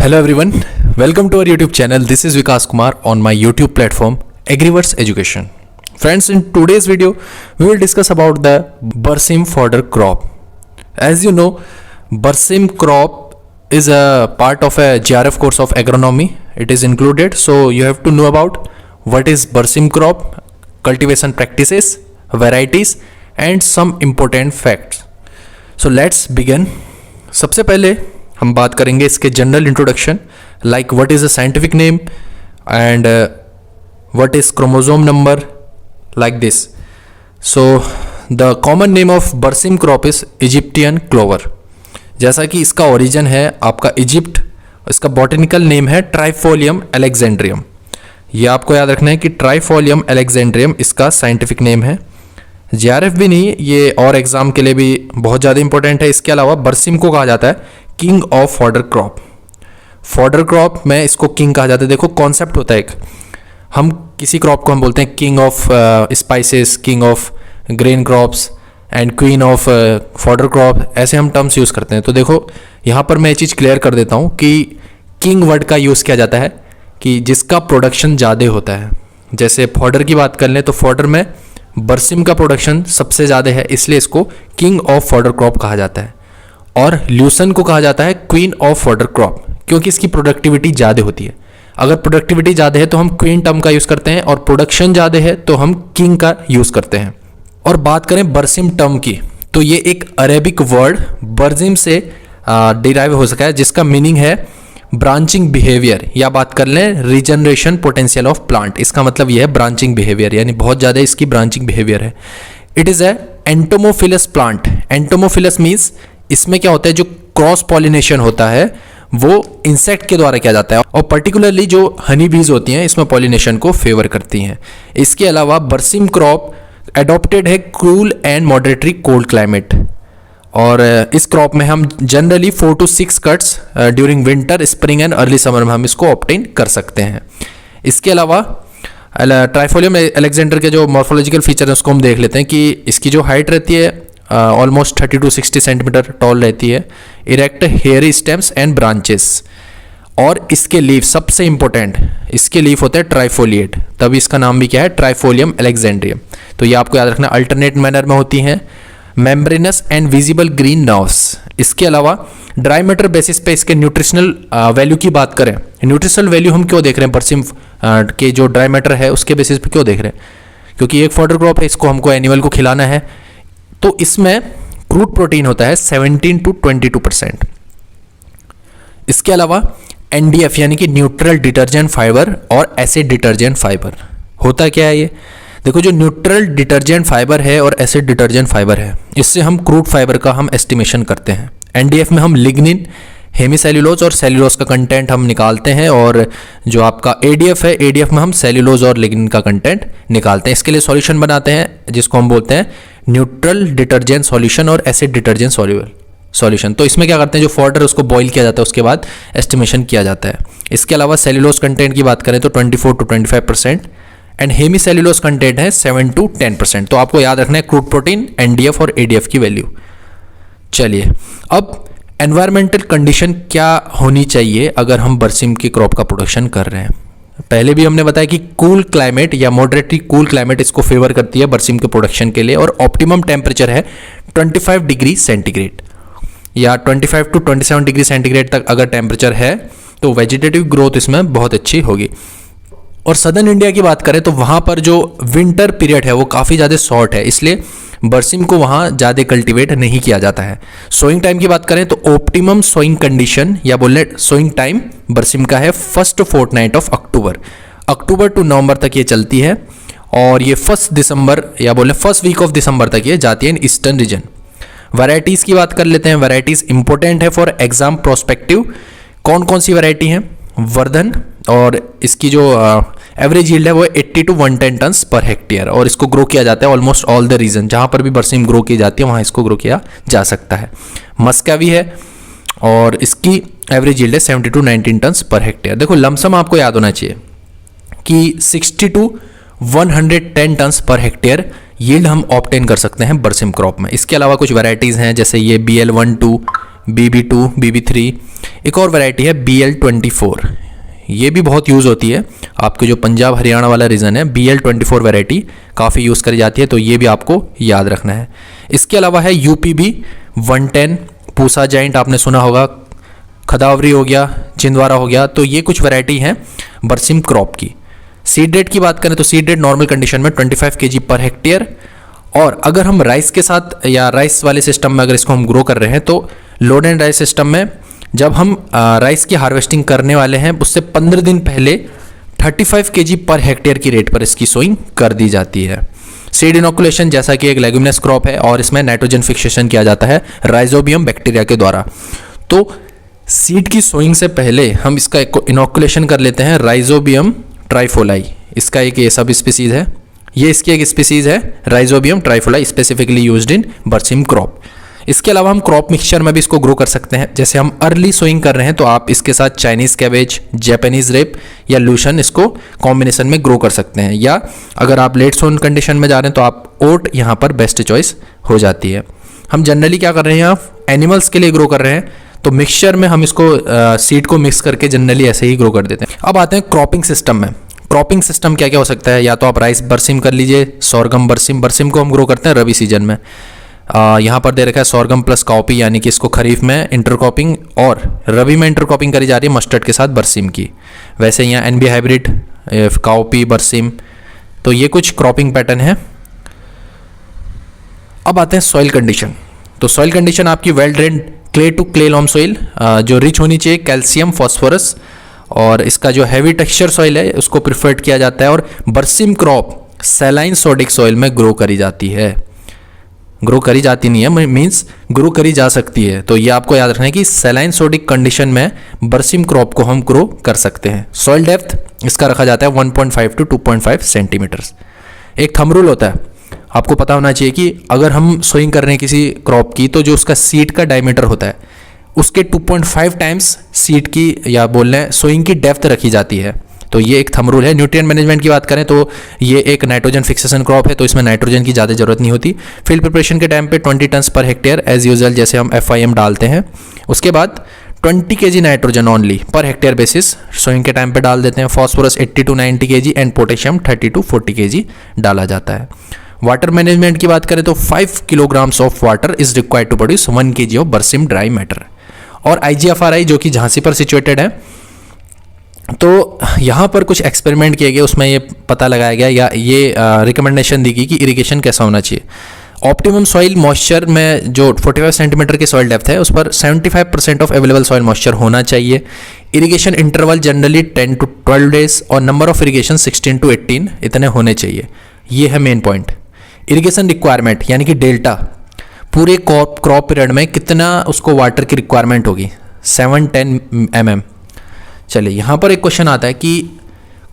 Hello everyone, welcome to our YouTube channel. This is Vikas Kumar on my YouTube platform Agriverse Education. Friends, in today's video we will discuss about the Barsim fodder crop. As you know, Barsim crop is a part of a GRF course of agronomy. It is included, so you have to know about what is Barsim crop, cultivation practices, varieties and some important facts. So let's begin. सबसे पहले हम बात करेंगे इसके general introduction, like what is a scientific name and what is chromosome number, like this. So the common name of berseem crop is Egyptian clover. जैसा कि इसका origin है आपका इजिप्ट, इसका बॉटनिकल नेम है ट्राइफोलियम अलेक्जेंड्रियम. ये आपको याद रखना है कि ट्राइफोलियम अलेक्जेंड्रियम इसका साइंटिफिक नेम है. जीआरएफ भी नहीं, ये और एग्जाम के लिए भी बहुत ज़्यादा इंपॉर्टेंट है. इसके अलावा बर्सिम को कहा जाता है king of fodder crop. Fodder crop में इसको किंग कहा जाता है. देखो कॉन्सेप्ट होता है एक, हम किसी क्रॉप को हम बोलते हैं king of spices, king of grain crops and queen of fodder crop, ऐसे हम टर्म्स यूज़ करते हैं. तो देखो यहाँ पर मैं ये चीज़ क्लियर कर देता हूँ कि किंग वर्ड का यूज़ किया जाता है कि जिसका प्रोडक्शन ज़्यादा होता है. जैसे फॉडर की बात कर लें तो फॉडर में बर्सिम का प्रोडक्शन सबसे ज़्यादा है, इसलिए इसको किंग ऑफ फॉडर क्रॉप कहा जाता है. और ल्यूसन को कहा जाता है क्वीन ऑफ फॉडर क्रॉप, क्योंकि इसकी प्रोडक्टिविटी ज़्यादा होती है. अगर प्रोडक्टिविटी ज़्यादा है तो हम क्वीन टर्म का यूज़ करते हैं, और प्रोडक्शन ज़्यादा है तो हम किंग का यूज़ करते हैं. और बात करें बर्सिम टर्म की, तो ये एक अरेबिक वर्ड बर्जिम से डिराइव हो सका है, जिसका मीनिंग है ब्रांचिंग बिहेवियर, या बात कर लें रीजनरेशन पोटेंशियल ऑफ प्लांट. इसका मतलब यह है ब्रांचिंग बिहेवियर, यानी बहुत ज़्यादा इसकी ब्रांचिंग बिहेवियर है. It is a entomophilous plant. Entomophilous means इसमें क्या होता है, जो क्रॉस पॉलिनेशन होता है वो इंसेक्ट के द्वारा किया जाता है, और पर्टिकुलरली जो हनी बीज होती हैं इसमें पॉलिनेशन को फेवर करती हैं. इसके अलावा बर्सिम क्रॉप एडॉप्टेड है कूल एंड मॉडरेटरी कोल्ड क्लाइमेट, और इस क्रॉप में हम generally 4 to 6 cuts during winter, spring and early summer में हम इसको ऑब्टेन कर सकते हैं. इसके अलावा ट्राइफोलियम अलेक्जेंडर के जो मॉर्फोलॉजिकल फीचर है उसको हम देख लेते हैं कि इसकी जो हाइट रहती है ऑलमोस्ट 30 to 60 सेंटीमीटर टॉल रहती है. Erect hairy stems and branches, और इसके लीफ सबसे इंपॉर्टेंट, इसके लीफ होते हैं ट्राइफोलिएट, तभी इसका नाम भी क्या है ट्राइफोलियम अलेक्जेंड्रियम. तो ये आपको याद रखना अल्टरनेट मैनर में होती हैं. Membranes and visible green nerves. इसके अलावा ड्राई मैटर बेसिस पे इसके न्यूट्रिशनल वैल्यू की बात करें, न्यूट्रिशनल वैल्यू हम क्यों देख रहे हैं बर्सिम के जो ड्राई मैटर है उसके बेसिस पे क्यों देख रहे हैं, क्योंकि एक फॉडर क्रॉप है, इसको हमको एनिमल को खिलाना है. तो इसमें क्रूड प्रोटीन होता है 17 to 22%. इसके अलावा एनडीएफ यानी कि न्यूट्रल डिटर्जेंट फाइबर और एसिड डिटर्जेंट फाइबर. होता क्या है ये, देखो जो न्यूट्रल डिटर्जेंट फाइबर है और एसिड डिटर्जेंट फाइबर है, इससे हम क्रूड फाइबर का हम एस्टिमेशन करते हैं. एनडीएफ में हम लिग्निन, हेमीसेल्यूलोज और सेल्यूलोज का कंटेंट हम निकालते हैं, और जो आपका एडीएफ है, एडीएफ में हम सेल्यूलोज और लिग्निन का कंटेंट निकालते हैं. इसके लिए सॉल्यूशन बनाते हैं जिसको हम बोलते हैं न्यूट्रल डिटर्जेंट सॉल्यूशन और एसिड डिटर्जेंट सॉल्यूशन. तो इसमें क्या करते हैं, जो फॉडर है उसको बॉईल किया जाता है, उसके बाद एस्टिमेशन किया जाता है. इसके अलावा सेल्यूलोज कंटेंट की बात करें तो 24 to 25%, and hemicellulose content है 7 to 10%. तो आपको याद रखना है क्रूड प्रोटीन, एनडीएफ और एडीएफ की वैल्यू. चलिए, अब एनवायरमेंटल कंडीशन क्या होनी चाहिए अगर हम बर्सिम की क्रॉप का प्रोडक्शन कर रहे हैं. पहले भी हमने बताया कि कूल क्लाइमेट या मॉडरेटली कूल क्लाइमेट इसको फेवर करती है बर्सिम के प्रोडक्शन के लिए, और ऑप्टिमम टेम्परेचर है 25 डिग्री सेंटीग्रेड या 25 to 27 डिग्री सेंटीग्रेड तक अगर टेम्परेचर है तो वेजिटेटिव ग्रोथ इसमें बहुत अच्छी होगी. और सदर्न इंडिया की बात करें तो वहाँ पर जो विंटर पीरियड है वो काफ़ी ज़्यादा शॉर्ट है, इसलिए बर्सिम को वहाँ ज़्यादा कल्टीवेट नहीं किया जाता है. सोइंग टाइम की बात करें तो ऑप्टिमम सोइंग कंडीशन या बोले सोइंग टाइम बर्सिम का है first fortnight of October to November तक ये चलती है, और ये 1 दिसंबर या बोले फर्स्ट वीक ऑफ दिसंबर तक ये जाती है इन ईस्टर्न रीजन. वैरायटीज़ की बात कर लेते हैं. वैरायटीज़ इंपॉर्टेंट है फॉर एग्जाम प्रोस्पेक्टिव. कौन कौन सी वैरायटी हैं, वर्धन, और इसकी जो एवरेज यील्ड है वो 80 to 110 टन्स पर हेक्टेयर, और इसको ग्रो किया जाता है ऑलमोस्ट ऑल द रीजन. जहाँ पर भी बर्सिम ग्रो की जाती है वहाँ इसको ग्रो किया जा सकता है. मस्कावी है और इसकी एवरेज यील्ड है 70 to 19 टन्स पर हेक्टेयर. देखो लमसम आपको याद होना चाहिए कि 60 to 110 turns per hectare yield हम ऑब्टेन कर सकते हैं बर्सिम क्रॉप में. इसके अलावा कुछ वैरायटीज़ हैं जैसे ये BL12, BB2, BB3। एक और वैरायटी है BL24, ये भी बहुत यूज़ होती है। आपके जो पंजाब हरियाणा वाला रीजन है, BL24 वैरायटी काफ़ी यूज़ करी जाती है, तो ये भी आपको याद रखना है। इसके अलावा है UPB 110, पूसा जाइंट आपने सुना होगा, खदावरी हो गया, छिंदवाड़ा हो गया। तो ये कुछ वैरायटी हैं बरसिम क्रॉप की। सीड रेट की बात करें तो सीड रेट नॉर्मल कंडीशन में 25 kg पर हेक्टेयर, और अगर हम राइस के साथ या राइस वाले सिस्टम में अगर इसको हम ग्रो कर रहे हैं तो लोड एंड राइस सिस्टम में जब हम राइस की हार्वेस्टिंग करने वाले हैं उससे 15 दिन पहले 35 kg पर हेक्टेयर की रेट पर इसकी सोइंग कर दी जाती है। सीड इनोकुलेशन जैसा कि एक लेग्यूमिनस क्रॉप है और इसमें नाइट्रोजन फिक्सेशन किया जाता है राइजोबियम बैक्टीरिया के द्वारा। तो सीड की सोइंग से पहले हम इसका इनोकुलेशन कर लेते हैं राइजोबियम ट्राइफोलाई, इसका एक ये सब स्पीसीज है, ये इसकी एक स्पीसीज है Rhizobium trifolii, specifically used in berseem crop. इसके अलावा हम क्रॉप मिक्सचर में भी इसको ग्रो कर सकते हैं। जैसे हम अर्ली सोइंग कर रहे हैं तो आप इसके साथ चाइनीज़ कैबेज, जापानीज रेप या लूशन इसको कॉम्बिनेशन में ग्रो कर सकते हैं, या अगर आप लेट सोन कंडीशन में जा रहे हैं तो आप ओट यहाँ पर बेस्ट चॉइस हो जाती है। हम जनरली क्या कर रहे हैं, आप एनिमल्स के लिए ग्रो कर रहे हैं तो मिक्सचर में हम इसको सीड को मिक्स करके जनरली ऐसे ही ग्रो कर देते हैं। अब आते हैं क्रॉपिंग सिस्टम में। क्रॉपिंग सिस्टम क्या क्या हो सकता है, या तो आप राइस बरसिम कर लीजिए, सोरगम बरसिम। बरसिम को हम ग्रो करते हैं रबी सीजन में। यहाँ पर दे रखा है सोरगम प्लस काउपी, यानी कि इसको खरीफ में इंटरक्रॉपिंग और रबी में इंटरक्रॉपिंग करी जा रही है मस्टर्ड के साथ बरसिम की। वैसे यहाँ NB हाइब्रिड, काउपी, बरसिम, तो ये कुछ क्रॉपिंग पैटर्न है। अब आते हैं सॉइल कंडीशन। तो सॉइल कंडीशन आपकी well drained clay to clay loam soil जो रिच होनी चाहिए कैल्शियम, फॉस्फोरस, और इसका जो हैवी टेक्सचर सॉइल है उसको प्रिफर्ड किया जाता है। और बरसिम क्रॉप सैलाइन सोडिक सॉइल में ग्रो करी जाती है, ग्रो करी जाती नहीं है, मीन्स ग्रो करी जा सकती है। तो ये आपको याद रखना है कि सैलाइन सोडिक कंडीशन में बरसिम क्रॉप को हम ग्रो कर सकते हैं। सॉइल डेप्थ इसका रखा जाता है 1.5 to 2.5 सेंटीमीटर्स। एक थंब रूल होता है, आपको पता होना चाहिए कि अगर हम सोइंग कर रहे हैं किसी क्रॉप की तो जो उसका सीड का डायमीटर होता है उसके 2.5 टाइम्स सीड की या बोल रहे हैं सोइंग की डेप्थ रखी जाती है। तो ये एक थंब रूल है। न्यूट्रिएंट मैनेजमेंट की बात करें तो ये एक नाइट्रोजन फिक्सेशन क्रॉप है, तो इसमें नाइट्रोजन की ज़्यादा जरूरत नहीं होती। फील्ड प्रिपरेशन के टाइम पे 20 turns per hectare as usual जैसे हम FIM डालते हैं, उसके बाद 20 kg nitrogen only per hectare basis sowing के टाइम पे डाल देते हैं। Phosphorus 80 to 90 kg and potassium 30 to 40 kg डाला जाता है। वाटर मैनेजमेंट की बात करें तो 5 kilograms of water is required to produce 1 kg of berseem dry matter. और IGFRI जो कि झांसी पर सिचुएटेड है, तो यहाँ पर कुछ एक्सपेरिमेंट किए गए, उसमें ये पता लगाया गया या ये रिकमेंडेशन दी गई कि इरिगेशन कैसा होना चाहिए। ऑप्टिमम सॉइल मॉइस्चर में जो 45 सेंटीमीटर की सॉइल डेप्थ है उस पर 75% ऑफ अवेलेबल सॉइल मॉइस्चर होना चाहिए। Irrigation interval generally 10 to 12 days और नंबर ऑफ इरिगेशन 16 to 18 इतने होने चाहिए। ये है मेन पॉइंट। इरिगेशन रिक्वायरमेंट यानी कि डेल्टा, पूरे क्रॉप पीरियड में कितना उसको वाटर की रिक्वायरमेंट होगी, 7-10 mm। चलिए यहाँ पर एक क्वेश्चन आता है कि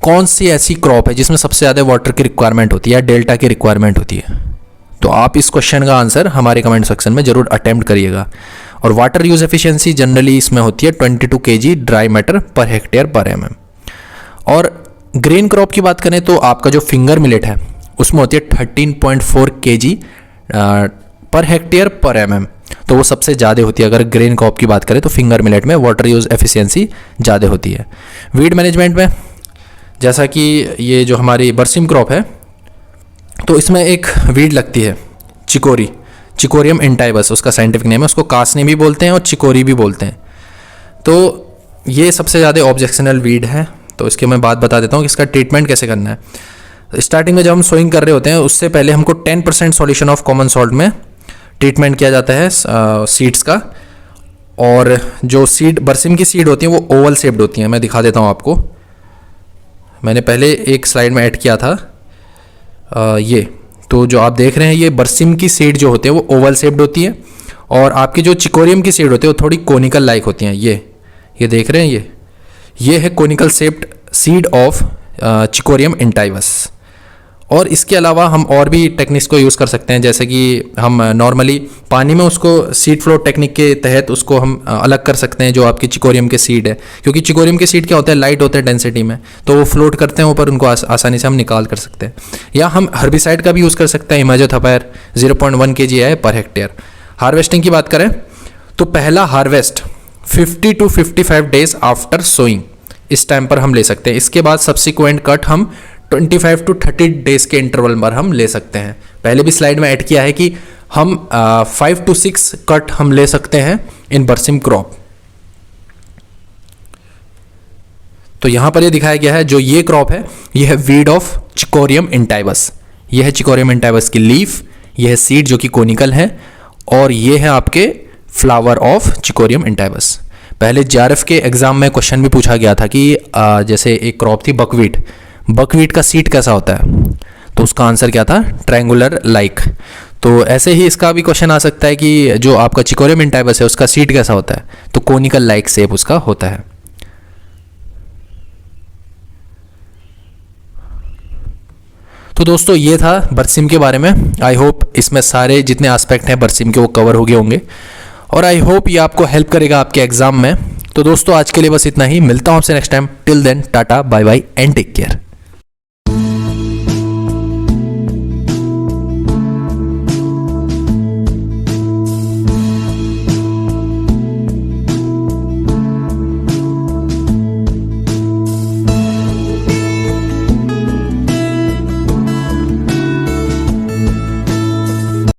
कौन सी ऐसी क्रॉप है जिसमें सबसे ज़्यादा वाटर की रिक्वायरमेंट होती है या डेल्टा की रिक्वायरमेंट होती है। तो आप इस क्वेश्चन का आंसर हमारे कमेंट सेक्शन में जरूर अटेम्प्ट करिएगा। और वाटर यूज एफिशिएंसी जनरली इसमें होती है 22 kg dry matter per hectare पर mm। और ग्रेन क्रॉप की बात करें तो आपका जो फिंगर मिलेट है उसमें होती है 13.4 kg पर हेक्टेयर पर mm। तो वो सबसे ज़्यादा होती है। अगर ग्रेन क्रॉप की बात करें तो फिंगर मिलेट में वाटर यूज एफिशिएंसी ज़्यादा होती है। वीड मैनेजमेंट में जैसा कि ये जो हमारी बरसिम क्रॉप है तो इसमें एक वीड लगती है चिकोरी, चिकोरियम इंटाइबस उसका साइंटिफिक नेम है, उसको कासनी भी बोलते हैं और चिकोरी भी बोलते हैं। तो ये सबसे ज़्यादा ऑब्जेक्शनल वीड है। तो इसके मैं बात बता देता हूँ कि इसका ट्रीटमेंट कैसे करना है। स्टार्टिंग में जब हम सोइंग कर रहे होते हैं उससे पहले हमको 10% सॉल्यूशन ऑफ कॉमन सॉल्ट में ट्रीटमेंट किया जाता है सीड्स का। और जो सीड बरसिम की सीड होती हैं वो ओवल शेप्ड होती हैं। मैं दिखा देता हूँ आपको, मैंने पहले एक स्लाइड में ऐड किया था ये। तो जो आप देख रहे हैं ये बरसिम की सीड जो होती है वो ओवल शेप्ड होती है, और आपकी जो चिकोरियम की सीड होती है वो थोड़ी कोनिकल लाइक होती हैं। ये देख रहे हैं, ये है कोनिकल शेप्ड सीड ऑफ चिकोरियम इंटाइबस। और इसके अलावा हम और भी टेक्निक्स को यूज़ कर सकते हैं, जैसे कि हम नॉर्मली पानी में उसको सीड फ्लोट टेक्निक के तहत उसको हम अलग कर सकते हैं जो आपकी चिकोरियम के सीड है। क्योंकि चिकोरियम के सीड क्या होता है, लाइट होते हैं डेंसिटी में, तो वो फ्लोट करते हैं ऊपर, उनको आसानी से हम निकाल कर सकते हैं। या हम हर्बिसाइड का भी यूज़ कर सकते हैं। इमेजोथापायर 0.1 kg है पर हेक्टेयर। हार्वेस्टिंग की बात करें तो पहला harvest 50 to 55 days after sowing, इस टाइम पर हम ले सकते हैं। इसके बाद सब्सिक्वेंट कट हम 25 to 30 डेज के इंटरवल पर हम ले सकते हैं। पहले भी स्लाइड में ऐड किया है कि हम 5 to 6 कट हम ले सकते हैं इन बरसिम क्रॉप। तो यहां पर ये दिखाया गया है, जो ये क्रॉप है ये है वीड ऑफ चिकोरियम इंटाइबस। ये है चिकोरियम इंटाइबस की लीफ, ये है सीड जो कि कोनिकल है, और ये है आपके फ्लावर ऑफ चिकोरियम इंटाइबस। पहले जेआरएफ के एग्जाम में क्वेश्चन भी पूछा गया था कि जैसे एक क्रॉप थी बकवीट, बकवीट का सीड कैसा होता है, तो उसका आंसर क्या था, ट्रायंगुलर लाइक। तो ऐसे ही इसका भी क्वेश्चन आ सकता है कि जो आपका चिकोरियम इंटाइबस है उसका सीड कैसा होता है, तो कोनिकल लाइक शेप उसका होता है। तो दोस्तों ये था बरसिम के बारे में। आई होप इसमें सारे जितने एस्पेक्ट हैं बरसिम के वो कवर हो गए होंगे, और आई होप ये आपको हेल्प करेगा आपके एग्जाम में। तो दोस्तों आज के लिए बस इतना ही, मिलता हूं आपसे next time. Till then tata bye bye and take care.